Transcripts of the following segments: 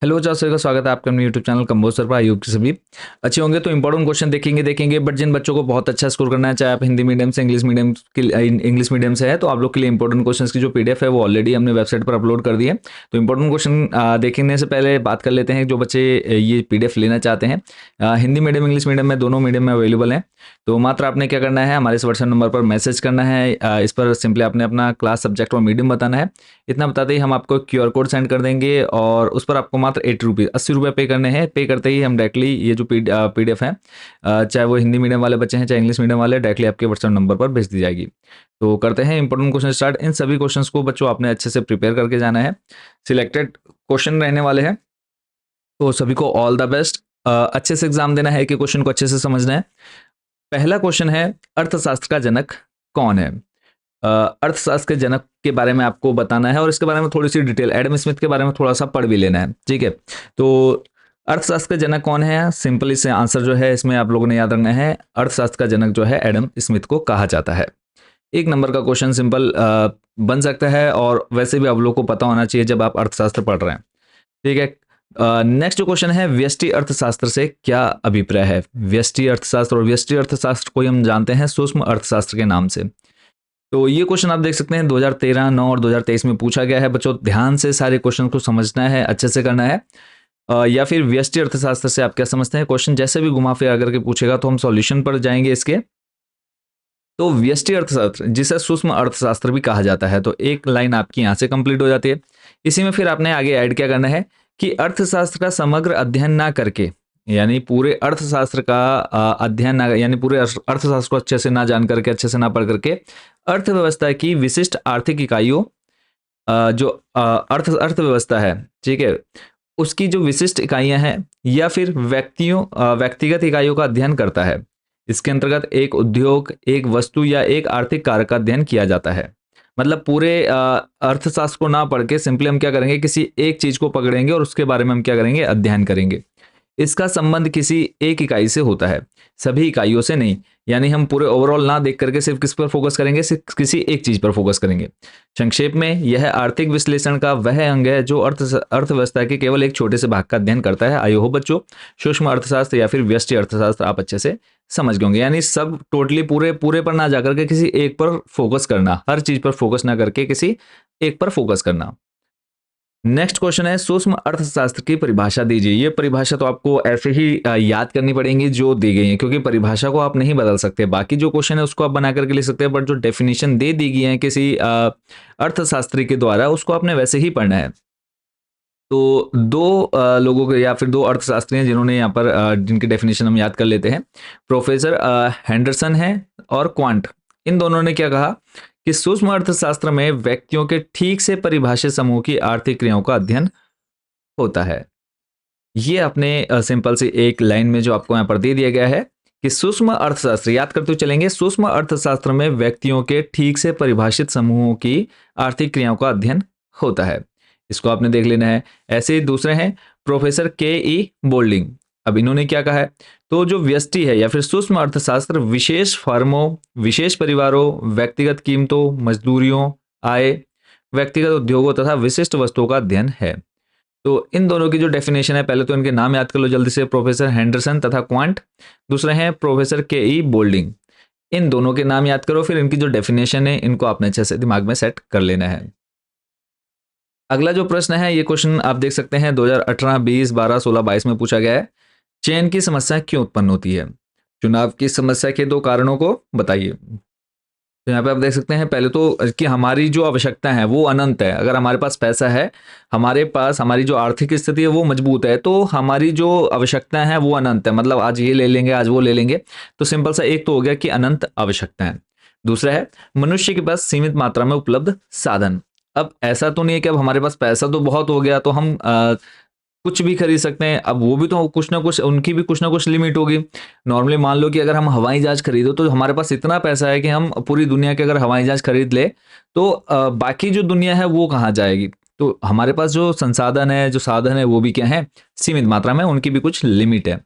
Hello चाचा का स्वागत है आपके अपने यूट्यूब चैनल कंबोज सर पर। आयोग के सभी अच्छे होंगे तो इंपॉर्टेंट क्वेश्चन देखेंगे बट जिन बच्चों को बहुत अच्छा स्कोर करना है, चाहे आप हिंदी मीडियम से इंग्लिश मीडियम से है, तो आप लोग के लिए इंपॉर्टेंट क्वेश्चंस की जो पीडीएफ है वो ऑलरेडी हमने वेबसाइट पर अपलोड कर दी है। तो इंपॉर्टेंट क्वेश्चन देखने से पहले बात कर लेते हैं जो बच्चे ये पीडीएफ लेना चाहते हैं। हिंदी मीडियम इंग्लिश मीडियम में दोनों मीडियम में अवेलेबल है। तो मात्र आपने क्या करना है, हमारे इस व्हाट्सएप नंबर पर मैसेज करना है। इस पर सिंपली आपने अपना क्लास सब्जेक्ट और मीडियम बताना है। इतना बताते ही हम आपको क्यूआर कोड सेंड कर देंगे और उस पर आपको मात्र 80 रुपये पे करने हैं। पे करते ही हम डायरेक्टली ये जो पीडीएफ है, चाहे वो हिंदी मीडियम वाले बच्चे हैं चाहे इंग्लिश मीडियम वाले, डायरेक्टली आपके व्हाट्सएप नंबर पर भेज दी जाएगी। तो करते हैं इंपॉर्टेंट क्वेश्चन स्टार्ट। इन सभी क्वेश्चंस को बच्चों आपने अच्छे से प्रिपेयर करके जाना है। सिलेक्टेड क्वेश्चन रहने वाले हैं, तो सभी को ऑल द बेस्ट। अच्छे से एग्जाम देना है कि क्वेश्चन को अच्छे से समझना है। पहला क्वेश्चन है, अर्थशास्त्र का जनक कौन है? अर्थशास्त्र के जनक के बारे में आपको बताना है और इसके बारे में थोड़ी सी डिटेल, एडम स्मिथ के बारे में थोड़ा सा पढ़ भी लेना है, ठीक है। तो अर्थशास्त्र का जनक कौन है? सिंपल इससे आंसर जो है इसमें आप लोगों ने याद रखना है, अर्थशास्त्र का जनक जो है एडम स्मिथ को कहा जाता है। एक नंबर का क्वेश्चन सिंपल बन सकता है और वैसे भी आप लोग को पता होना चाहिए जब आप अर्थशास्त्र पढ़ रहे हैं, ठीक है। नेक्स्ट जो क्वेश्चन है, व्यष्टि अर्थशास्त्र से क्या अभिप्राय है? व्यष्टि अर्थशास्त्र, और व्यष्टि अर्थशास्त्र को हम जानते हैं सूक्ष्म अर्थशास्त्र के नाम से। तो ये क्वेश्चन आप देख सकते हैं 2013, 9 और 2023 में पूछा गया है। बच्चों ध्यान से सारे क्वेश्चन को समझना है, अच्छे से करना है। या फिर व्यष्टि अर्थशास्त्र से आप क्या समझते हैं? क्वेश्चन जैसे भी घुमा फिरा करके पूछेगा तो हम सॉल्यूशन पर जाएंगे इसके। तो व्यष्टि अर्थशास्त्र जिसे सूक्ष्म अर्थशास्त्र भी कहा जाता है, तो एक लाइन आपकी यहाँ से कंप्लीट हो जाती है। इसी में फिर आपने आगे ऐड क्या करना है कि अर्थशास्त्र का समग्र अध्ययन ना करके, यानी पूरे अर्थशास्त्र का अध्ययन ना, यानी पूरे अर्थशास्त्र को अच्छे से ना जान करके, अच्छे से ना पढ़ करके, अर्थव्यवस्था की विशिष्ट आर्थिक इकाइयों, जो अर्थव्यवस्था है, ठीक है, उसकी जो विशिष्ट इकाइयां हैं या फिर व्यक्तिगत इकाइयों का अध्ययन करता है। इसके अंतर्गत एक उद्योग, एक वस्तु या एक आर्थिक कारक का अध्ययन किया जाता है। मतलब पूरे अर्थशास्त्र को ना पढ़ के सिंपली हम क्या करेंगे, किसी एक चीज को पकड़ेंगे और उसके बारे में हम क्या करेंगे, अध्ययन करेंगे। इसका संबंध किसी एक इकाई से होता है, सभी इकाइयों से नहीं। यानी हम पूरे ओवरऑल ना देख करके सिर्फ किस पर फोकस करेंगे, सिर्फ किसी एक चीज पर फोकस करेंगे। संक्षेप में यह आर्थिक विश्लेषण का वह अंग है जो अर्थव्यवस्था के केवल एक छोटे से भाग का अध्ययन करता है। आई होप बच्चों सूक्ष्म अर्थशास्त्र या फिर व्यष्टि अर्थशास्त्र आप अच्छे से समझ गए होंगे। यानी सब टोटली पूरे पूरे पर ना जाकर के किसी एक पर फोकस करना, हर चीज पर फोकस ना करके किसी एक पर फोकस करना। नेक्स्ट क्वेश्चन है, सूक्ष्म अर्थशास्त्र की परिभाषा दीजिए। ये परिभाषा तो आपको ऐसे ही याद करनी पड़ेगी जो दी गई है, क्योंकि परिभाषा को आप नहीं बदल सकते। बाकी जो क्वेश्चन है उसको आप बना करके लिख सकते हैं, बट जो डेफिनेशन दे दी गई है किसी अर्थशास्त्री के द्वारा, उसको आपने वैसे ही पढ़ना है। तो दो लोगों के या फिर दो अर्थशास्त्री हैं जिन्होंने यहाँ पर जिनकी डेफिनेशन हम याद कर लेते हैं। प्रोफेसर हैंडरसन है और क्वांट। इन दोनों ने क्या कहा कि सूक्ष्म अर्थशास्त्र में व्यक्तियों के ठीक से परिभाषित समूह की आर्थिक क्रियाओं का अध्ययन होता है। ये अपने सिंपल सी एक लाइन में जो आपको यहाँ पर दे दिया गया है कि सूक्ष्म अर्थशास्त्र, याद करते हुए चलेंगे, सूक्ष्म अर्थशास्त्र में व्यक्तियों के ठीक से परिभाषित समूहों की आर्थिक क्रियाओं का अध्ययन होता है। इसको आपने देख लेना है। ऐसे ही दूसरे हैं प्रोफेसर के बोल्डिंग। अब इन्होंने क्या कहा है, तो जो व्यष्टि है या फिर सूक्ष्म अर्थशास्त्र विशेष फर्मों, विशेष परिवारों, व्यक्तिगत कीमतों, मजदूरियों, आय, व्यक्तिगत उद्योगों तथा विशिष्ट वस्तुओं का अध्ययन है। तो इन दोनों की जो डेफिनेशन है, पहले तो इनके नाम याद कर लो जल्दी से, प्रोफेसर हैंडरसन तथा क्वांट। दूसरे हैं प्रोफेसर के बोल्डिंग। इन दोनों के नाम याद करो, फिर इनकी जो डेफिनेशन है इनको आपने अच्छे से दिमाग में सेट कर लेना है। अगला जो प्रश्न है, ये क्वेश्चन आप देख सकते हैं 2018, 20, 12, 16, 22 में पूछा गया है। चयन की समस्या क्यों उत्पन्न होती है? चुनाव की समस्या के दो कारणों को बताइए। तो यहाँ पे आप देख सकते हैं, पहले तो कि हमारी जो आवश्यकता है वो अनंत है। अगर हमारे पास पैसा है, हमारे पास हमारी जो आर्थिक स्थिति है वो मजबूत है, तो हमारी जो आवश्यकता है वो अनंत है। मतलब आज ये ले लेंगे, आज वो ले लेंगे। तो सिंपल सा एक तो हो गया कि अनंत आवश्यकता है। दूसरा है मनुष्य के पास सीमित मात्रा में उपलब्ध साधन। अब ऐसा तो नहीं है कि अब हमारे पास पैसा तो बहुत हो गया तो हम कुछ भी खरीद सकते हैं। अब वो भी तो कुछ ना कुछ, उनकी भी कुछ ना कुछ लिमिट होगी। नॉर्मली मान लो कि अगर हम हवाई जहाज खरीदो तो हमारे पास इतना पैसा है कि हम पूरी दुनिया के अगर हवाई जहाज खरीद ले तो बाकी जो दुनिया है वो कहाँ जाएगी। तो हमारे पास जो संसाधन है, जो साधन है, वो भी क्या है, सीमित मात्रा में, उनकी भी कुछ लिमिट है।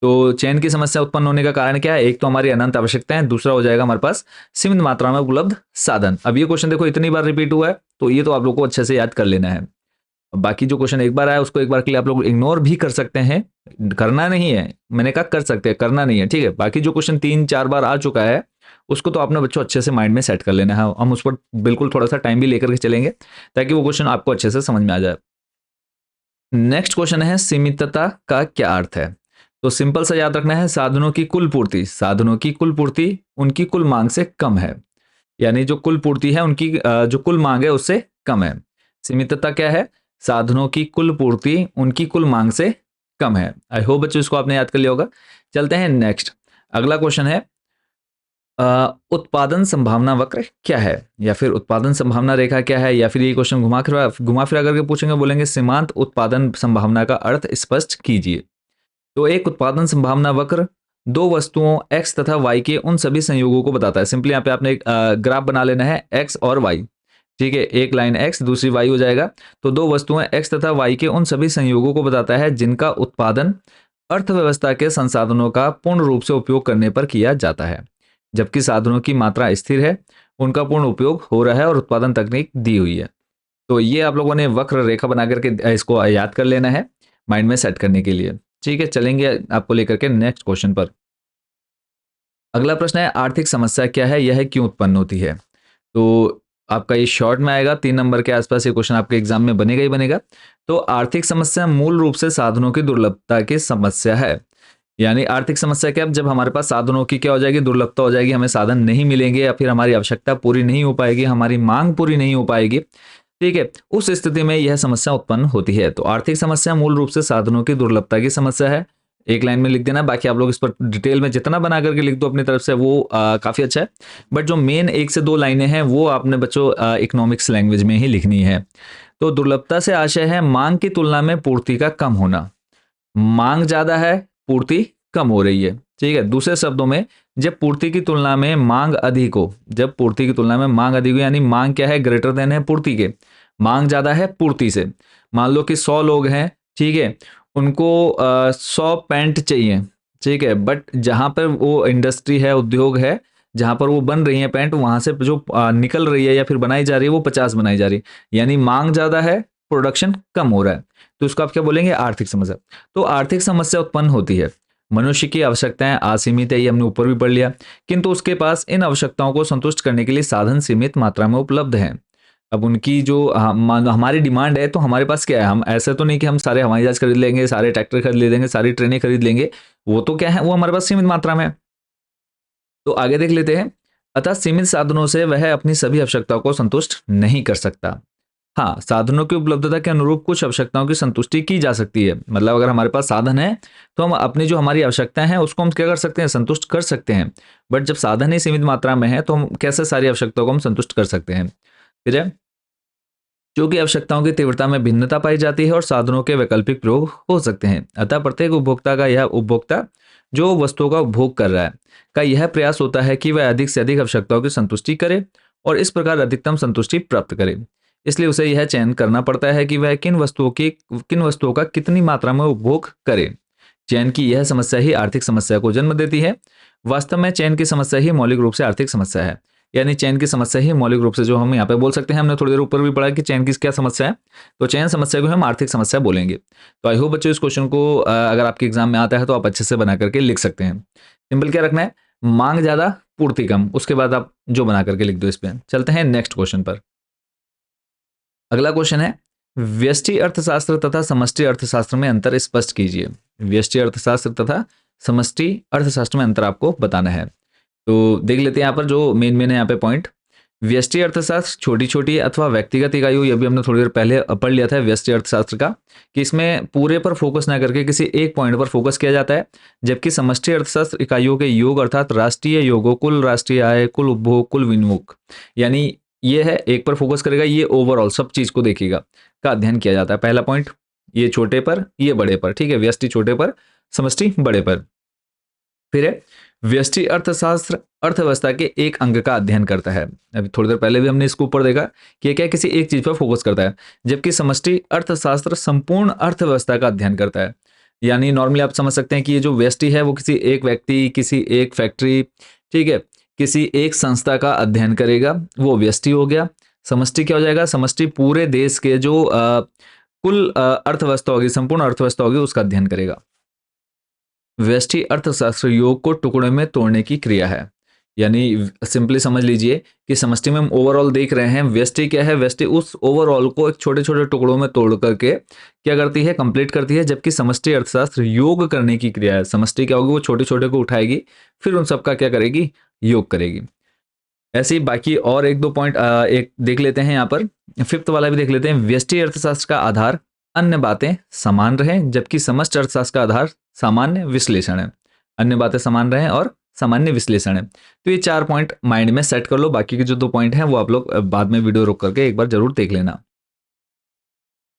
तो चयन की समस्या उत्पन्न होने का कारण क्या है? एक तो हमारी अनंत आवश्यकता है, दूसरा हो जाएगा हमारे पास सीमित मात्रा में उपलब्ध साधन। अब ये क्वेश्चन देखो इतनी बार रिपीट हुआ है, तो ये तो आप लोग को अच्छे से याद कर लेना है। बाकी जो क्वेश्चन एक बार आया उसको एक बार के लिए आप लोग इग्नोर भी कर सकते हैं, करना नहीं है, मैंने कहा कर सकते हैं, करना नहीं है, ठीक है। बाकी जो क्वेश्चन 3-4 बार आ चुका है उसको तो आपने बच्चों अच्छे से माइंड में सेट कर लेना है, हम उस पर बिल्कुल थोड़ा सा टाइम भी लेकर के चलेंगे ताकि वो क्वेश्चन आपको अच्छे से समझ में आ जाए। नेक्स्ट क्वेश्चन है सीमितता का क्या अर्थ है? तो सिंपल सा याद रखना है, साधनों की कुल पूर्ति, साधनों की कुल पूर्ति उनकी कुल मांग से कम है, यानी जो कुल पूर्ति है उनकी जो कुल मांग है उससे कम है। सीमितता क्या है? साधनों की कुल पूर्ति उनकी कुल मांग से कम है। आई होप बच्चों इसको आपने याद कर लिया होगा। चलते हैं नेक्स्ट, अगला क्वेश्चन है उत्पादन संभावना वक्र क्या है, या फिर उत्पादन संभावना रेखा क्या है, या फिर ये क्वेश्चन घुमा फिरा करके पूछेंगे, बोलेंगे सीमांत उत्पादन संभावना का अर्थ स्पष्ट कीजिए। तो एक उत्पादन संभावना वक्र दो वस्तुओं x तथा y के उन सभी संयोगों को बताता है। सिंपली यहाँ पे आपने एक ग्राफ बना लेना है x और y, ठीक है, एक लाइन x दूसरी y हो जाएगा। तो दो वस्तुएं x तथा y के उन सभी संयोगों को बताता है जिनका उत्पादन अर्थव्यवस्था के संसाधनों का पूर्ण रूप से उपयोग करने पर किया जाता है, जबकि साधनों की मात्रा स्थिर है, उनका पूर्ण उपयोग हो रहा है और उत्पादन तकनीक दी हुई है। तो ये आप लोगों ने वक्र रेखा बना करके इसको याद कर लेना है माइंड में सेट करने के लिए, ठीक है। चलेंगे आपको लेकर के नेक्स्ट क्वेश्चन पर। अगला प्रश्न है आर्थिक समस्या क्या है, यह क्यों उत्पन्न होती है? तो आपका ये शॉर्ट में आएगा, 3 नंबर के आसपास ये क्वेश्चन आपके एग्जाम में बनेगा ही बनेगा। तो आर्थिक समस्या मूल रूप से साधनों की दुर्लभता की समस्या है। यानी आर्थिक समस्या क्या, जब हमारे पास साधनों की क्या हो जाएगी, दुर्लभता हो जाएगी, हमें साधन नहीं मिलेंगे या फिर हमारी आवश्यकता पूरी नहीं हो पाएगी, हमारी मांग पूरी नहीं हो पाएगी, ठीक है। उस स्थिति में यह समस्या उत्पन्न होती है। तो आर्थिक समस्या मूल रूप से साधनों की दुर्लभता की समस्या है। एक लाइन में लिख देना, बाकी आप लोग इस पर डिटेल में जितना बना करके लिख दो अपनी तरफ से वो काफी अच्छा है। बट जो मेन 1 से 2 लाइनें हैं वो आपने बच्चों इकोनॉमिक्स लैंग्वेज में ही लिखनी है। तो दुर्लभता से आशय है मांग की तुलना में पूर्ति का कम होना। मांग ज्यादा है, पूर्ति कम हो रही है, ठीक है। दूसरे शब्दों में जब पूर्ति की तुलना में मांग अधिक हो, जब पूर्ति की तुलना में मांग अधिक हो, यानी मांग क्या है, ग्रेटर देन है पूर्ति के, मांग ज्यादा है पूर्ति से। मान लो कि 100 लोग हैं, ठीक है, उनको 100 पैंट चाहिए, ठीक है, बट जहां पर वो इंडस्ट्री है, उद्योग है, जहां पर वो बन रही है पैंट, वहां से जो निकल रही है या फिर बनाई जा रही है वो 50 बनाई जा रही है, यानी मांग ज्यादा है, प्रोडक्शन कम हो रहा है। तो इसको आप क्या बोलेंगे, आर्थिक समस्या। तो आर्थिक समस्या उत्पन्न होती है, मनुष्य की आवश्यकताएं असीमित है, ये हमने ऊपर भी पढ़ लिया, किंतु उसके पास इन आवश्यकताओं को संतुष्ट करने के लिए साधन सीमित मात्रा में उपलब्ध हैं। अब उनकी जो हमारी डिमांड है, तो हमारे पास क्या है, हम ऐसे तो नहीं कि हम सारे हवाई जहाज खरीद लेंगे, सारे ट्रैक्टर खरीद लेंगे, सारी ट्रेनें खरीद लेंगे, वो तो क्या है, वो हमारे पास सीमित मात्रा में है। तो आगे देख लेते हैं, अतः सीमित साधनों से वह अपनी सभी आवश्यकताओं को संतुष्ट नहीं कर सकता। हाँ, साधनों की उपलब्धता के अनुरूप कुछ आवश्यकताओं की संतुष्टि की जा सकती है। मतलब अगर हमारे पास साधन है तो हम अपनी जो हमारी आवश्यकताएं हैं उसको हम क्या कर सकते हैं, संतुष्ट कर सकते हैं। बट जब साधन ही सीमित मात्रा में है तो हम कैसे सारी आवश्यकताओं को हम संतुष्ट कर सकते हैं? फिर है, चूंकि आवश्यकताओं की तीव्रता में भिन्नता पाई जाती है और साधनों के वैकल्पिक प्रयोग हो सकते हैं, अतः प्रत्येक उपभोक्ता जो वस्तुओं का उपभोग कर रहा है का यह प्रयास होता है कि वह अधिक से अधिक आवश्यकताओं की संतुष्टि करे और इस प्रकार अधिकतम संतुष्टि प्राप्त करे। इसलिए उसे यह चयन करना पड़ता है कि वह किन वस्तुओं का कितनी मात्रा में उपभोग करे। चयन की यह समस्या ही आर्थिक समस्या को जन्म देती है। वास्तव में चयन की समस्या ही मौलिक रूप से आर्थिक समस्या है। यानी चयन की समस्या ही मौलिक रूप से, जो हम यहाँ पे बोल सकते हैं, हमने थोड़ी देर ऊपर भी पढ़ा कि चयन की क्या समस्या है, तो चयन समस्या को हम आर्थिक समस्या बोलेंगे। तो आई होप बच्चों इस क्वेश्चन को अगर आपके एग्जाम में आता है तो आप अच्छे से बना करके लिख सकते हैं। सिंपल क्या रखना है, मांग ज्यादा पूर्ति कम, उसके बाद आप जो बना करके लिख दो इस पे। चलते हैं नेक्स्ट क्वेश्चन पर। अगला क्वेश्चन है व्यष्टि अर्थशास्त्र तथा समष्टि अर्थशास्त्र में अंतर स्पष्ट कीजिए। व्यष्टि अर्थशास्त्र तथा समष्टि अर्थशास्त्र में अंतर आपको बताना है। तो देख लेते हैं यहाँ पर जो मेन है यहाँ पे पॉइंट। व्यष्टि अर्थशास्त्र छोटी छोटी अथवा व्यक्तिगत इकाइयों, ये भी हमने थोड़ी देर पहले पढ़ लिया था व्यष्टि अर्थशास्त्र का, कि इसमें पूरे पर फोकस ना करके किसी एक पॉइंट पर फोकस किया जाता है। जबकि समष्टि अर्थशास्त्र इकाइयों के योग अर्थात राष्ट्रीय योगों, कुल राष्ट्रीय आय, कुल उपभोग, कुल विनियोग, यानी ये है एक पर फोकस करेगा, ये ओवरऑल सब चीज को देखेगा, का अध्ययन किया जाता है। पहला पॉइंट, ये छोटे पर ये बड़े पर, ठीक है, व्यष्टि छोटे पर समष्टि बड़े पर। फिर है व्यष्टि अर्थशास्त्र अर्थव्यवस्था के एक अंग का अध्ययन करता है। अभी थोड़ी देर पहले भी हमने इसके ऊपर देखा कि ये क्या किसी एक चीज पर फोकस करता है, जबकि समष्टि अर्थशास्त्र संपूर्ण अर्थव्यवस्था का अध्ययन करता है। यानी नॉर्मली आप समझ सकते हैं कि ये जो व्यष्टि है वो किसी एक व्यक्ति, किसी एक फैक्ट्री, ठीक है, किसी एक संस्था का अध्ययन करेगा, वो व्यष्टि हो गया। समष्टि क्या हो जाएगा, समष्टि पूरे देश के जो कुल अर्थव्यवस्था होगी, संपूर्ण अर्थव्यवस्था होगी, उसका अध्ययन करेगा। व्यष्टि अर्थशास्त्र योग को टुकड़े में तोड़ने की क्रिया है। यानी सिंपली समझ लीजिए कि समष्टि में हम ओवरऑल देख रहे हैं, व्यष्टि क्या है, व्यष्टि उस ओवरऑल को एक छोटे छोटे टुकड़ों में तोड़ करके क्या करती है, कंप्लीट करती है, जबकि समष्टि अर्थशास्त्र योग करने की क्रिया है। समष्टि क्या होगी, वो छोटे छोटे को उठाएगी, फिर उन सबका क्या करेगी, योग करेगी। ऐसे ही बाकी और एक दो पॉइंट एक देख लेते हैं यहाँ पर, फिफ्थ वाला भी देख लेते हैं। व्यष्टि अर्थशास्त्र का आधार अन्य बातें समान रहें, जबकि समष्टि अर्थशास्त्र का आधार सामान्य विश्लेषण है। अन्य बातें समान रहें और सामान्य विश्लेषण है। तो ये 4 पॉइंट माइंड में सेट कर लो, बाकी के जो 2 पॉइंट हैं वो आप लोग बाद में वीडियो रोक करके एक बार जरूर देख लेना।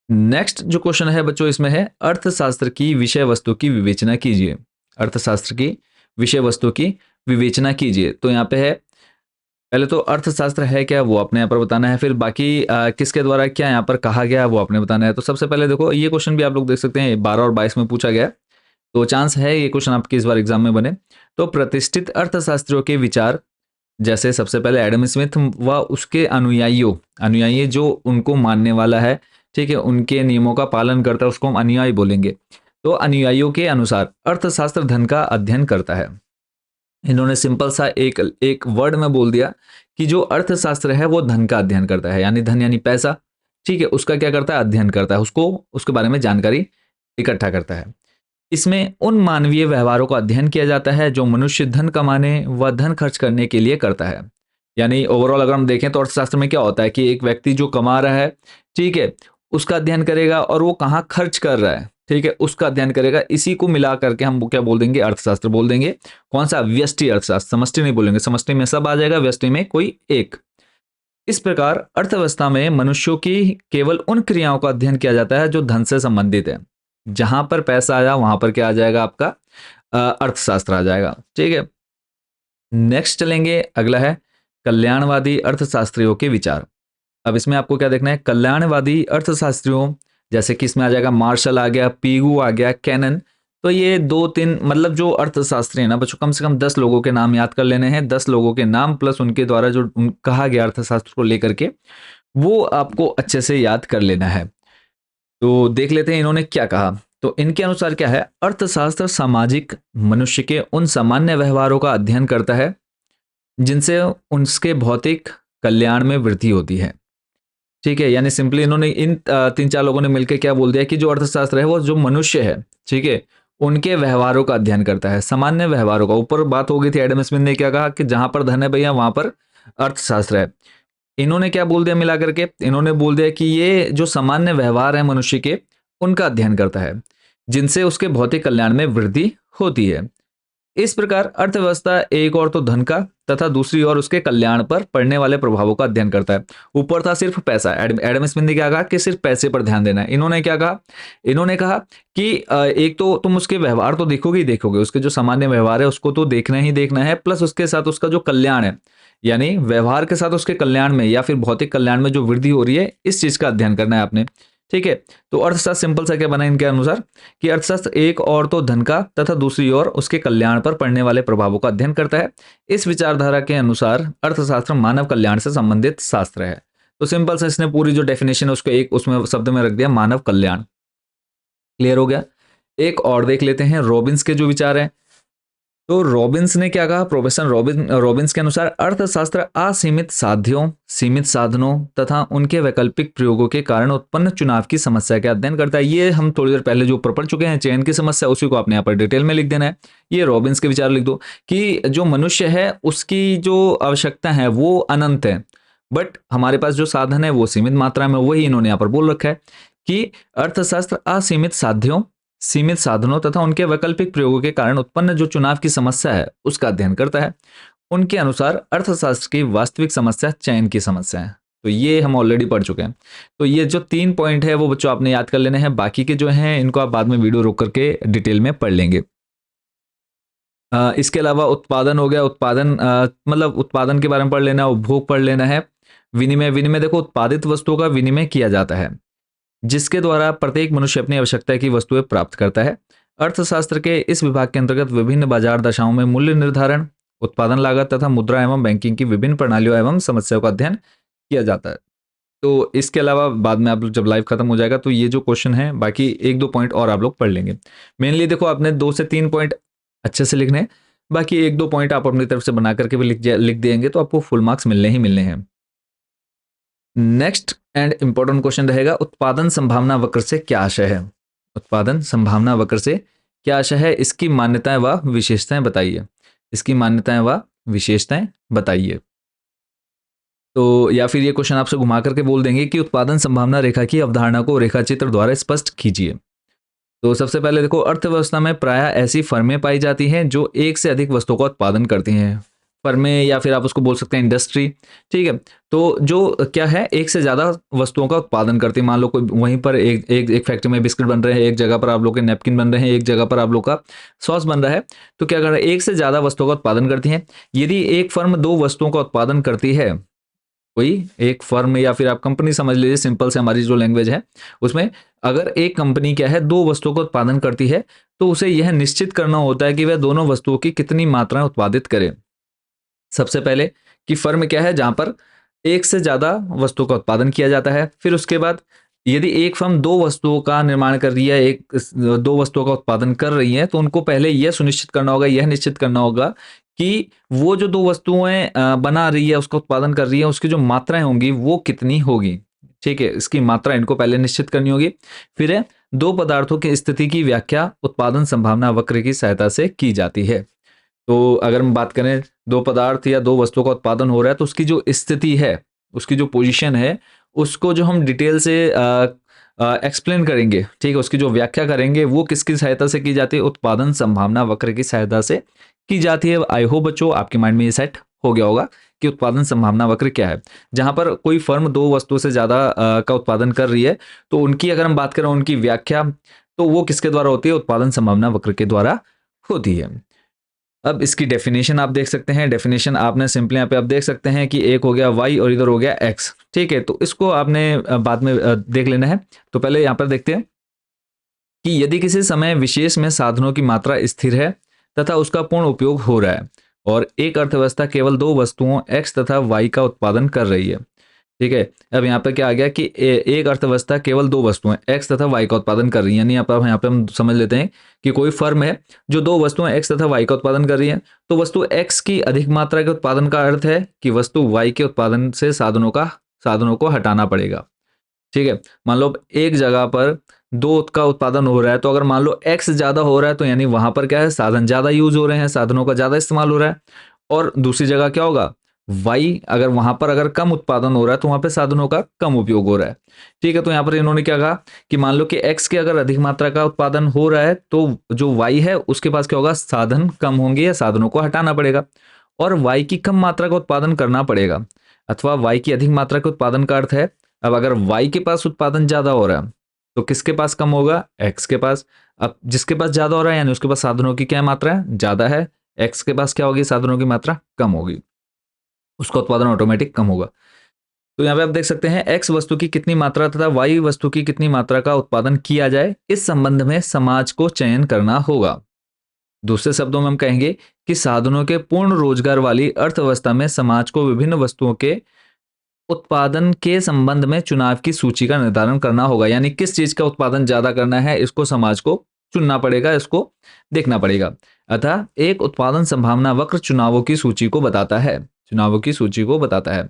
नेक्स्ट जो क्वेश्चन है बच्चों, इसमें है अर्थशास्त्र की विषय वस्तु की विवेचना कीजिए। अर्थशास्त्र की विषय वस्तु की विवेचना कीजिए। तो यहाँ पे है, पहले तो अर्थशास्त्र है क्या वो अपने यहाँ पर बताना है, फिर बाकी किसके द्वारा क्या यहाँ पर कहा गया वो आपने बताना है। तो सबसे पहले देखो, ये क्वेश्चन भी आप लोग देख सकते हैं 12 और 22 में पूछा गया है, तो चांस है ये क्वेश्चन आपके इस बार एग्जाम में बने। तो प्रतिष्ठित अर्थशास्त्रियों के विचार, जैसे सबसे पहले एडम स्मिथ व उसके अनुयायियों, अनुयायी जो उनको मानने वाला है, ठीक है, उनके नियमों का पालन करता है, उसको हम अनुयायी बोलेंगे। तो अनुयायियों के अनुसार अर्थशास्त्र धन का अध्ययन करता है। इन्होंने सिंपल सा एक एक वर्ड में बोल दिया कि जो अर्थशास्त्र है वो धन का अध्ययन करता है, यानी धन यानी पैसा, ठीक है, उसका क्या करता है, अध्ययन करता है, उसको उसके बारे में जानकारी इकट्ठा करता है। इसमें उन मानवीय व्यवहारों का अध्ययन किया जाता है जो मनुष्य धन कमाने व धन खर्च करने के लिए करता है। यानी ओवरऑल अगर हम देखें तो अर्थशास्त्र में क्या होता है कि एक व्यक्ति जो कमा रहा है, ठीक है, उसका अध्ययन करेगा, और वो कहाँ खर्च कर रहा है, ठीक है, उसका अध्ययन करेगा। इसी को मिला करके हम वो क्या बोल देंगे, अर्थशास्त्र बोल देंगे। कौन सा, व्यष्टि अर्थशास्त्र, समष्टि नहीं बोलेंगे, समष्टि में सब आ जाएगा, व्यष्टि में कोई एक। इस प्रकार अर्थव्यवस्था में मनुष्यों की केवल उन क्रियाओं का अध्ययन किया जाता है जो धन से संबंधित है। जहां पर पैसा आया वहां पर क्या आ जाएगा, आपका अर्थशास्त्र आ जाएगा, ठीक है। नेक्स्ट चलेंगे, अगला है कल्याणवादी अर्थशास्त्रियों के विचार। अब इसमें आपको क्या देखना है, कल्याणवादी अर्थशास्त्रियों, जैसे कि इसमें आ जाएगा मार्शल आ गया, पीगू आ गया, कैनन। तो ये 2-3 मतलब जो अर्थशास्त्री है ना बच्चों, कम से कम 10 लोगों के नाम याद कर लेने हैं। 10 लोगों के नाम प्लस उनके द्वारा जो कहा गया अर्थशास्त्र को लेकर के, वो आपको अच्छे से याद कर लेना है। तो देख लेते हैं इन्होंने क्या कहा। तो इनके अनुसार क्या है, अर्थशास्त्र सामाजिक मनुष्य के उन सामान्य व्यवहारों का अध्ययन करता है जिनसे उसके भौतिक कल्याण में वृद्धि होती है, ठीक है। यानी सिंपली इन्होंने इन 3-4 लोगों ने मिलकर क्या बोल दिया कि जो अर्थशास्त्र है वो जो मनुष्य है, ठीक है, उनके व्यवहारों का अध्ययन करता है, सामान्य व्यवहारों का। ऊपर बात हो गई थी, एडम स्मिथ ने क्या कहा कि जहां पर धन है भैया वहां पर अर्थशास्त्र है। इन्होंने क्या बोल दिया मिला करके, इन्होंने बोल दिया कि ये जो सामान्य व्यवहार है मनुष्य के, उनका अध्ययन करता है जिनसे उसके भौतिक कल्याण में वृद्धि होती है। इस प्रकार अर्थव्यवस्था एक और तो धन का तथा दूसरी ओर उसके कल्याण पर पड़ने वाले प्रभावों का अध्ययन करता है। ऊपर था सिर्फ पैसा, एडम स्मिथ ने क्या कहा कि सिर्फ पैसे पर ध्यान देना है। इन्होंने क्या कहा, इन्होंने कहा कि एक तो तुम उसके व्यवहार तो देखोगे ही देखोगे, उसके जो सामान्य व्यवहार है उसको तो देखना ही देखना है, प्लस उसके साथ उसका जो कल्याण है, यानी व्यवहार के साथ उसके कल्याण में या फिर भौतिक कल्याण में जो वृद्धि हो रही है, इस चीज का अध्ययन करना है आपने, ठीक है। तो अर्थशास्त्र सिंपल सा क्या बना इनके अनुसार कि अर्थशास्त्र एक और तो धन का तथा दूसरी ओर उसके कल्याण पर पड़ने वाले प्रभावों का अध्ययन करता है। इस विचारधारा के अनुसार अर्थशास्त्र मानव कल्याण से संबंधित शास्त्र है। तो सिंपल सा इसने पूरी जो डेफिनेशन है उसको एक उसमें शब्द में रख दिया, मानव कल्याण। क्लियर हो गया। एक और देख लेते हैं रॉबिन्स के जो विचार हैं। तो रॉबिन्स ने क्या कहा, प्रोफेसर रॉबिन्स के अनुसार अर्थशास्त्र असीमित साध्यों, सीमित साधनों तथा उनके वैकल्पिक प्रयोगों के कारण उत्पन्न चुनाव की समस्या का अध्ययन करता है। ये हम थोड़ी देर पहले जो ऊपर पढ़ चुके हैं, चयन की समस्या, उसी को आपने यहाँ पर डिटेल में लिख देना है। ये रॉबिन्स के विचार लिख दो कि जो मनुष्य है उसकी जो आवश्यकता है वो अनंत है, बट हमारे पास जो साधन है वो सीमित मात्रा में। वही इन्होंने यहाँ पर बोल रखा है कि अर्थशास्त्र असीमित साध्यों, सीमित साधनों तथा उनके वैकल्पिक प्रयोगों के कारण उत्पन्न जो चुनाव की समस्या है उसका अध्ययन करता है। उनके अनुसार अर्थशास्त्र की वास्तविक समस्या चयन की समस्या है। तो ये हम ऑलरेडी पढ़ चुके हैं। तो ये जो 3 पॉइंट है वो बच्चों आपने याद कर लेने हैं, बाकी के जो हैं इनको आप बाद में वीडियो रोक करके डिटेल में पढ़ लेंगे। इसके अलावा उत्पादन हो गया, उत्पादन मतलब उत्पादन के बारे में पढ़ लेना, उपभोग पढ़ लेना है। विनिमय, विनिमय देखो उत्पादित वस्तुओं का विनिमय किया जाता है जिसके द्वारा प्रत्येक मनुष्य अपनी आवश्यकता की वस्तुएं प्राप्त करता है। अर्थशास्त्र के इस विभाग के अंतर्गत विभिन्न बाजार दशाओं में मूल्य निर्धारण, उत्पादन लागत तथा मुद्रा एवं बैंकिंग की विभिन्न प्रणालियों एवं समस्याओं का अध्ययन किया जाता है। तो इसके अलावा बाद में आप लोग जब लाइव खत्म हो जाएगा तो ये जो क्वेश्चन है बाकी 1-2 पॉइंट और आप लोग पढ़ लेंगे। मेनली देखो आपने 2 से 3 पॉइंट अच्छे से लिखने हैं, बाकी 1-2 पॉइंट आप अपनी तरफ से बना करके भी लिख देंगे तो आपको फुल मार्क्स मिलने ही मिलने हैं। नेक्स्ट एंड इंपॉर्टेंट क्वेश्चन रहेगा, उत्पादन संभावना वक्र से क्या आशय है? उत्पादन संभावना वक्र से क्या आशय है? इसकी मान्यताएं व विशेषताएं बताइए। इसकी मान्यताएं व विशेषताएं बताइए। तो या फिर ये क्वेश्चन आपसे घुमा करके बोल देंगे कि उत्पादन संभावना रेखा की अवधारणा को रेखाचित्र द्वारा स्पष्ट कीजिए। तो सबसे पहले देखो, अर्थव्यवस्था में प्रायः ऐसी फर्में पाई जाती हैं जो एक से अधिक वस्तुओं का उत्पादन करती हैं। फर्में या फिर आप उसको बोल सकते हैं इंडस्ट्री, ठीक है। तो जो क्या है, एक से ज़्यादा वस्तुओं का उत्पादन करती है। मान लो कोई वहीं पर एक फैक्ट्री में बिस्किट बन रहे हैं, एक जगह पर आप लोग के नैपकिन बन रहे हैं, एक जगह पर आप लोग का सॉस बन रहा है। तो क्या कर रहा है, एक से ज़्यादा वस्तुओं का उत्पादन करती हैं। यदि एक फर्म 2 वस्तुओं का उत्पादन करती है, कोई एक फर्म या फिर आप कंपनी समझ लीजिए, सिंपल से हमारी जो लैंग्वेज है उसमें, अगर एक कंपनी क्या है 2 वस्तुओं का उत्पादन करती है तो उसे यह निश्चित करना होता है कि वह दोनों वस्तुओं की कितनी मात्रा उत्पादित करे। सबसे पहले कि फर्म क्या है जहां पर एक से ज्यादा वस्तुओं का उत्पादन किया जाता है। फिर उसके बाद यदि एक फर्म 2 वस्तुओं का निर्माण कर रही है, 2 वस्तुओं का उत्पादन कर रही है, तो उनको पहले यह सुनिश्चित करना होगा, यह निश्चित करना होगा कि वो जो 2 वस्तुएं बना रही है, उसका उत्पादन कर रही है, उसकी जो मात्राएं होंगी वो कितनी होगी। ठीक है, इसकी मात्रा इनको पहले निश्चित करनी होगी। फिर है 2 पदार्थों की स्थिति की व्याख्या उत्पादन संभावना वक्र की सहायता से की जाती है। तो अगर हम बात करें 2 पदार्थ या 2 वस्तुओं का उत्पादन हो रहा है तो उसकी जो स्थिति है, उसकी जो पोजीशन है, उसको जो हम डिटेल से एक्सप्लेन करेंगे, ठीक है, उसकी जो व्याख्या करेंगे वो किसकी सहायता से की जाती है? उत्पादन संभावना वक्र की सहायता से की जाती है। आई होप बच्चों आपके माइंड में ये सेट हो गया होगा कि उत्पादन संभावना वक्र क्या है। जहां पर कोई फर्म 2 वस्तुओं से ज्यादा का उत्पादन कर रही है तो उनकी अगर हम बात करें, उनकी व्याख्या, तो वो किसके द्वारा होती है? उत्पादन संभावना वक्र के द्वारा होती है। अब इसकी डेफिनेशन आप देख सकते हैं। डेफिनेशन आपने सिंपली यहाँ पे आप देख सकते हैं कि एक हो गया y और इधर हो गया x, ठीक है। तो इसको आपने बाद में देख लेना है। तो पहले यहाँ पर देखते हैं कि यदि किसी समय विशेष में साधनों की मात्रा स्थिर है तथा उसका पूर्ण उपयोग हो रहा है और एक अर्थव्यवस्था केवल 2 वस्तुओं x तथा y का उत्पादन कर रही है, ठीक है। अब यहाँ पे क्या आ गया कि एक अर्थव्यवस्था केवल 2 वस्तुएं एक्स तथा वाई का उत्पादन कर रही है, यानी यहाँ पे हम समझ लेते हैं कि कोई फर्म है जो 2 वस्तुएं एक्स तथा वाई का उत्पादन कर रही है। तो वस्तु एक्स की अधिक मात्रा के उत्पादन का अर्थ है कि वस्तु वाई के उत्पादन से साधनों को हटाना पड़ेगा, ठीक है। मान लो एक जगह पर 2 का उत्पादन हो रहा है, तो अगर मान लो एक्स ज्यादा हो रहा है तो यानी वहां पर क्या है, साधन ज्यादा यूज हो रहे हैं, साधनों का ज्यादा इस्तेमाल हो रहा है। और दूसरी जगह क्या होगा, वाई अगर वहां पर अगर कम उत्पादन हो रहा है तो वहां पे साधनों का कम उपयोग हो रहा है, ठीक है। तो यहाँ पर इन्होंने क्या कहा कि मान लो कि एक्स के अगर अधिक मात्रा का उत्पादन हो रहा है तो जो वाई है उसके पास क्या होगा, साधन कम होंगे या साधनों को हटाना पड़ेगा। और वाई की कम मात्रा का उत्पादन करना पड़ेगा, अथवा वाई की अधिक मात्रा के उत्पादन का अर्थ है, अब अगर वाई के पास उत्पादन ज्यादा हो रहा है तो किसके पास कम होगा, एक्स के पास। अब जिसके पास ज्यादा हो रहा है यानी उसके पास साधनों की क्या मात्रा है, ज्यादा है। एक्स के पास क्या होगी, साधनों की मात्रा कम होगी, उसका उत्पादन ऑटोमेटिक कम होगा। तो यहाँ पे आप देख सकते हैं एक्स वस्तु की कितनी मात्रा तथा वाई वस्तु की कितनी मात्रा का उत्पादन किया जाए, इस संबंध में समाज को चयन करना होगा। दूसरे शब्दों में हम कहेंगे कि साधनों के पूर्ण रोजगार वाली अर्थव्यवस्था में समाज को विभिन्न वस्तुओं के उत्पादन के संबंध में चुनाव की सूची का निर्धारण करना होगा। यानी किस चीज का उत्पादन ज्यादा करना है, इसको समाज को चुनना पड़ेगा, इसको देखना पड़ेगा। अतः एक उत्पादन संभावना वक्र चुनावों की सूची को बताता है, चुनावों की सूची को बताता है।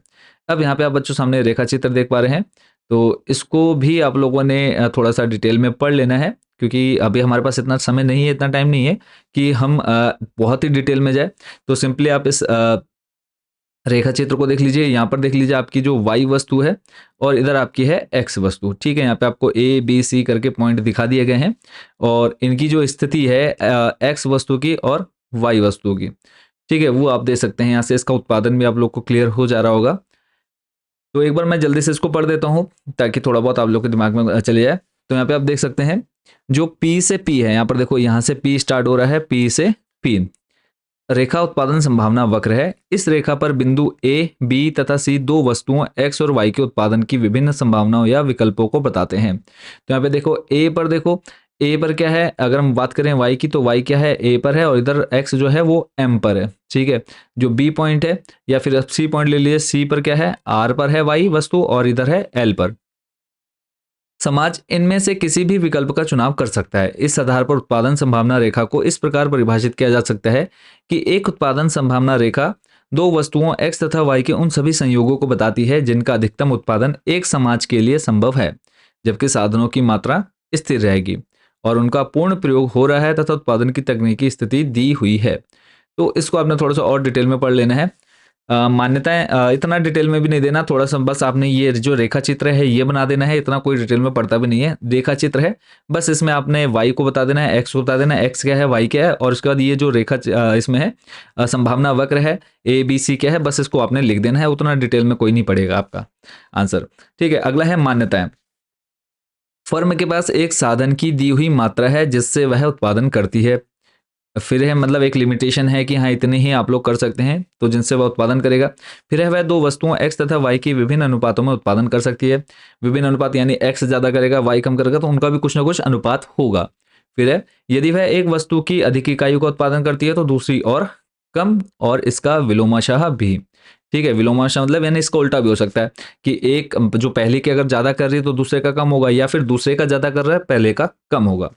अब यहाँ पे आप बच्चों सामने रेखा चित्र देख पा रहे हैं, तो इसको भी आप लोगों ने थोड़ा सा डिटेल में पढ़ लेना है, क्योंकि अभी हमारे पास इतना समय नहीं है, इतना टाइम नहीं है कि हम बहुत ही डिटेल में जाए। तो सिंपली आप इस रेखा चित्र को देख लीजिए। यहाँ पर देख लीजिए आपकी जो y वस्तु है और इधर आपकी है x वस्तु, ठीक है। यहाँ पे आपको a b c करके पॉइंट दिखा दिए गए हैं और इनकी जो स्थिति है x वस्तु की और y वस्तु की, ठीक है, वो आप दे सकते हैं। यहाँ से इसका उत्पादन भी आप लोग को क्लियर हो जा रहा होगा। तो एक बार मैं जल्दी से इसको पढ़ देता हूँ ताकि थोड़ा बहुत आप लोग के दिमाग में चले जाए। तो यहाँ पे आप देख सकते हैं जो P से P है, यहाँ पर देखो यहाँ से P स्टार्ट हो रहा है, P से P रेखा उत्पादन संभावना वक्र है। इस रेखा पर बिंदु A, B तथा C 2 वस्तुओं X और Y के उत्पादन की विभिन्न संभावनाओं या विकल्पों को बताते हैं। तो यहाँ पे देखो A पर देखो, ए पर क्या है, अगर हम बात करें वाई की, तो वाई क्या है, ए पर है, और इधर एक्स जो है वो एम पर है, ठीक है। जो बी पॉइंट है, या फिर सी पॉइंट ले लीजिए, सी पर क्या है, आर पर है वाई वस्तु, और इधर है एल पर। समाज इनमें से किसी भी विकल्प का चुनाव कर सकता है। इस आधार पर उत्पादन संभावना रेखा को इस प्रकार परिभाषित किया जा सकता है कि एक उत्पादन संभावना रेखा दो वस्तुओं x तथा y के उन सभी संयोगों को बताती है जिनका अधिकतम उत्पादन एक समाज के लिए संभव है, जबकि साधनों की मात्रा स्थिर रहेगी और उनका पूर्ण प्रयोग हो रहा है तथा उत्पादन की तकनीकी स्थिति दी हुई है। तो इसको आपने थोड़ा सा और डिटेल में पढ़ लेना है। मान्यताएं इतना डिटेल में भी नहीं देना, थोड़ा सा बस आपने ये जो रेखा चित्र है ये बना देना है, इतना कोई डिटेल में पड़ता भी नहीं है, रेखा चित्र है बस, इसमें आपने y को बता देना है, x को बता देना है, x क्या है y क्या है, और उसके बाद ये जो रेखा इसमें है संभावना वक्र है ए बी सी क्या है, बस इसको आपने लिख देना है, उतना डिटेल में कोई नहीं पड़ेगा आपका आंसर, ठीक है। अगला है मान्यताएं। फर्म के पास एक साधन की दी हुई मात्रा है जिससे वह उत्पादन करती है। फिर है मतलब एक लिमिटेशन है कि हाँ इतने ही आप लोग कर सकते हैं, तो जिनसे वह उत्पादन करेगा। फिर है वह दो वस्तुओं x तथा y की विभिन्न अनुपातों में उत्पादन कर सकती है। विभिन्न अनुपात यानी x ज़्यादा करेगा y कम करेगा, तो उनका भी कुछ ना कुछ अनुपात होगा। फिर है यदि वह एक वस्तु की अधिक इकाइयों का उत्पादन करती है तो दूसरी और कम, और इसका विलोमाशाह भी, ठीक है। विलोमाशाह मतलब यानी इसका उल्टा भी हो सकता है कि एक जो पहले की अगर ज़्यादा कर रही है तो दूसरे का कम होगा, या फिर दूसरे का ज़्यादा कर रहा है पहले का कम होगा।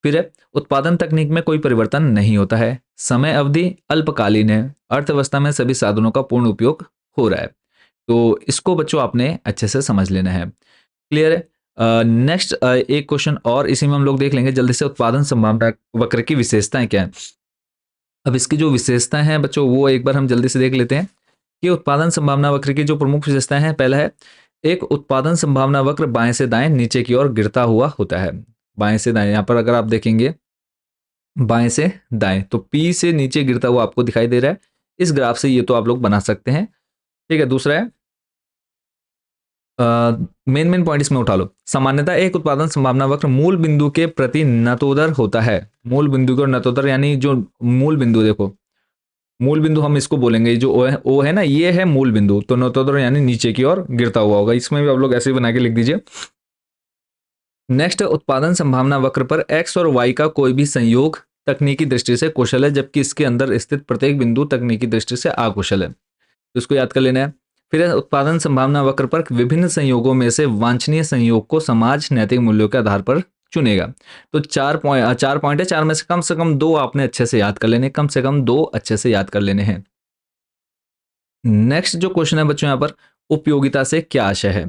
फिर है उत्पादन तकनीक में कोई परिवर्तन नहीं होता है, समय अवधि अल्पकालीन है, अर्थव्यवस्था में सभी साधनों का पूर्ण उपयोग हो रहा है। तो इसको बच्चों आपने अच्छे से समझ लेना है। क्लियर है। नेक्स्ट एक क्वेश्चन और इसी में हम लोग देख लेंगे जल्दी से, उत्पादन संभावना वक्र की विशेषताएं क्या है। अब इसकी जो विशेषताएं हैं बच्चों वो एक बार हम जल्दी से देख लेते हैं कि उत्पादन संभावना वक्र की जो प्रमुख विशेषताएं हैं। पहला है एक उत्पादन संभावना वक्र बाएं से दाएं नीचे की ओर गिरता हुआ होता है। बाएं से दाएं, यहाँ पर अगर आप देखेंगे बाएं से दाएं तो पी से नीचे गिरता हुआ आपको दिखाई दे रहा है इस ग्राफ से, ये तो आप लोग बना सकते हैं, ठीक है। दूसरा है मेन मेन पॉइंट इसमें उठा लो। सामान्यतः एक उत्पादन संभावना वक्र मूल बिंदु के प्रति नतोदर होता है। मूल बिंदु के और नतोदर यानी जो मूल बिंदु, देखो मूल बिंदु हम इसको बोलेंगे, जो ओ है ना, ये है मूल बिंदु, तो नतोदर यानी नीचे की ओर गिरता हुआ होगा। इसमें भी आप लोग ऐसे ही बना के लिख दीजिए। नेक्स्ट, उत्पादन संभावना वक्र पर x और y का कोई भी संयोग तकनीकी दृष्टि से कुशल है, जबकि इसके अंदर स्थित प्रत्येक बिंदु तकनीकी दृष्टि से अकुशल है, तो इसको याद कर लेना है। फिर उत्पादन संभावना वक्र पर विभिन्न संयोगों में से वांछनीय संयोग को समाज नैतिक मूल्यों के आधार पर चुनेगा। तो चार पॉइंट है, चार में से कम दो आपने अच्छे से याद कर लेने, कम से कम दो अच्छे से याद कर लेने हैं। नेक्स्ट जो क्वेश्चन है बच्चों यहाँ पर, उपयोगिता से क्या आशय है।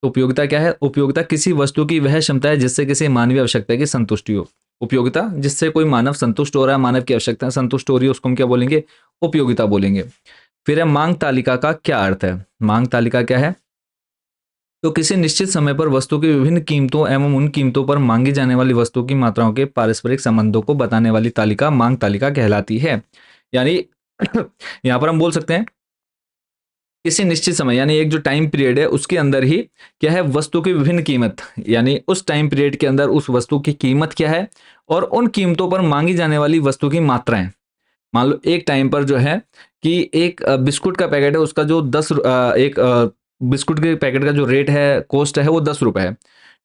तो उपयोगिता क्या है, उपयोगिता किसी वस्तु की वह क्षमता है जिससे किसी मानवीय आवश्यकता की संतुष्टि हो। उपयोगिता जिससे कोई मानव संतुष्ट हो रहा है, मानव की आवश्यकता संतुष्ट हो रही है, उसको हम क्या बोलेंगे, उपयोगिता बोलेंगे। फिर है मांग तालिका का क्या अर्थ है। मांग तालिका क्या है, तो किसी निश्चित समय पर वस्तु की विभिन्न कीमतों एवं उन कीमतों पर मांगी जाने वाली वस्तु की मात्राओं के पारस्परिक संबंधों को बताने वाली तालिका मांग तालिका कहलाती है। यानी यहां पर हम बोल सकते हैं किसी निश्चित समय यानी एक जो टाइम पीरियड है उसके अंदर ही क्या है, वस्तु की विभिन्न कीमत, यानी उस टाइम पीरियड के अंदर उस वस्तु की कीमत क्या है और उन कीमतों पर मांगी जाने वाली वस्तु की मात्राएं। मान लो एक टाइम पर जो है कि एक बिस्कुट का पैकेट है, उसका जो बिस्कुट के पैकेट का जो रेट है, कॉस्ट है, वो 10 रुपए है,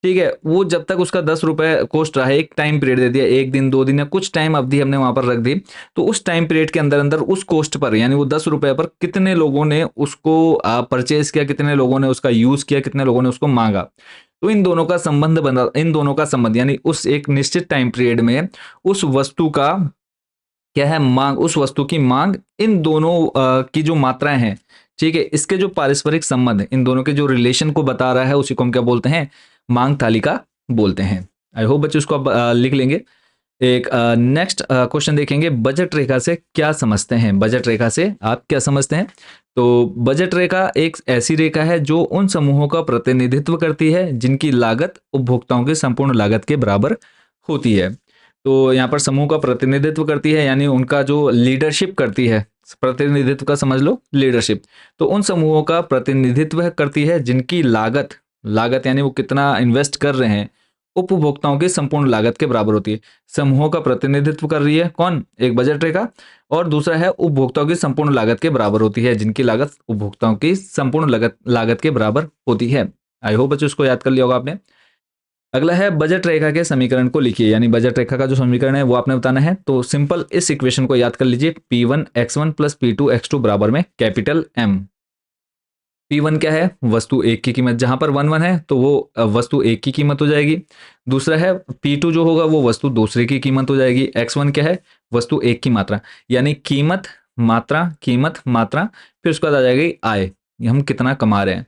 ठीक है। वो जब तक उसका 10 रुपए कॉस्ट रहा है, एक टाइम पीरियड दे दिया, एक दिन 2 दिन या कुछ टाइम अवधि हमने वहां पर रख दी, तो उस टाइम पीरियड के अंदर अंदर उस कॉस्ट पर यानी वो 10 रुपए पर कितने लोगों ने उसको परचेज किया, कितने लोगों ने उसका यूज किया, कितने लोगों ने उसको मांगा, तो इन दोनों का संबंध बना, इन दोनों का संबंध यानी उस एक निश्चित टाइम पीरियड में उस वस्तु का क्या है, मांग, उस वस्तु की मांग, इन दोनों की जो मात्राएं हैं, ठीक है, इसके जो पारस्परिक संबंध, इन दोनों के जो रिलेशन को बता रहा है, उसी को हम क्या बोलते हैं, मांग तालिका बोलते हैं। आई होप बच्चे उसको आप लिख लेंगे। एक नेक्स्ट क्वेश्चन देखेंगे, बजट रेखा से क्या समझते हैं। बजट रेखा से आप क्या समझते हैं। तो बजट रेखा एक ऐसी रेखा है जो उन समूहों का प्रतिनिधित्व करती है जिनकी लागत उपभोक्ताओं की संपूर्ण लागत के बराबर होती है। तो यहाँ पर समूह का प्रतिनिधित्व करती है यानी उनका जो लीडरशिप करती है, प्रतिनिधित्व का समझ लो लीडरशिप, तो उन समूहों का प्रतिनिधित्व करती है जिनकी लागत, लागत यानी वो कितना इन्वेस्ट कर रहे हैं, उपभोक्ताओं की संपूर्ण लागत के बराबर होती है। समूहों का प्रतिनिधित्व कर रही है कौन, एक बजट रेखा, और दूसरा है उपभोक्ताओं की संपूर्ण लागत के बराबर होती है, जिनकी लागत उपभोक्ताओं की संपूर्ण लागत के बराबर होती है। आई होप बच्चों इसको याद कर लिया होगा आपने। अगला है बजट रेखा के समीकरण को लिखिए, यानी बजट रेखा का जो समीकरण है वो आपने बताना है। तो सिंपल इस इक्वेशन को याद कर लीजिए, P1 x1 plus P2 x2 बराबर में कैपिटल M। P1 क्या है, वस्तु एक की कीमत, जहां पर 1 1 है तो वो वस्तु एक की कीमत हो जाएगी। दूसरा है P2 जो होगा वो वस्तु दूसरे की कीमत हो जाएगी। x1 क्या है, वस्तु एक की मात्रा, यानी कीमत मात्रा, फिर उसके बाद आ जाएगी आय, हम कितना कमा रहे हैं।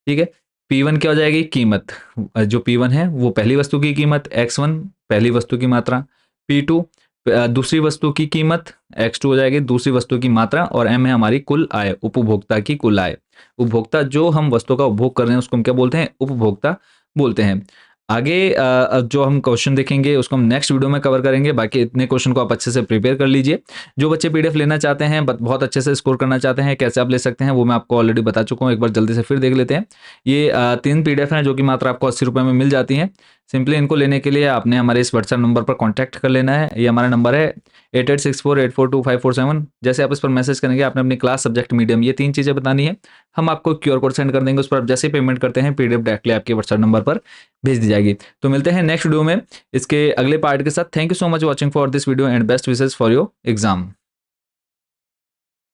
ठीक है, P1 क्या हो जाएगी, कीमत, जो P1 है वो पहली वस्तु की कीमत, x1 पहली वस्तु की मात्रा, P2 दूसरी वस्तु की कीमत, x2 हो जाएगी दूसरी वस्तु की मात्रा, और M है हमारी कुल आय, उपभोक्ता की कुल आय। उपभोक्ता जो हम वस्तु का उपभोग कर रहे हैं उसको हम क्या बोलते हैं, उपभोक्ता बोलते हैं। आगे जो हम क्वेश्चन देखेंगे उसको हम नेक्स्ट वीडियो में कवर करेंगे। बाकी इतने क्वेश्चन को आप अच्छे से प्रिपेयर कर लीजिए। जो बच्चे पीडीएफ लेना चाहते हैं, बहुत अच्छे से स्कोर करना चाहते हैं, कैसे आप ले सकते हैं वो मैं आपको ऑलरेडी बता चुका हूँ, एक बार जल्दी से फिर देख लेते हैं। ये 3 पीडीएफ हैं जो कि मात्र आपको 80 रुपये में मिल जाती हैं। सिंपली इनको लेने के लिए आपने हमारे इस व्हाट्सएप नंबर पर कॉन्टैक्ट कर लेना है। ये हमारा नंबर है 8864842547। जैसे आप इस पर मैसेज करेंगे, आपने अपनी क्लास, सब्जेक्ट, मीडियम, ये 3 चीज़ें बतानी है। हम आपको क्यूआर कोड सेंड कर देंगे, उस पर आप जैसे पेमेंट करते हैं पीडीएफ डायरेक्टली आपके व्हाट्सएप नंबर पर भेज दी जाएगी। तो मिलते हैं नेक्स्ट वीडियो में इसके अगले पार्ट के साथ। Thank you so much watching for this video and best wishes for your exam.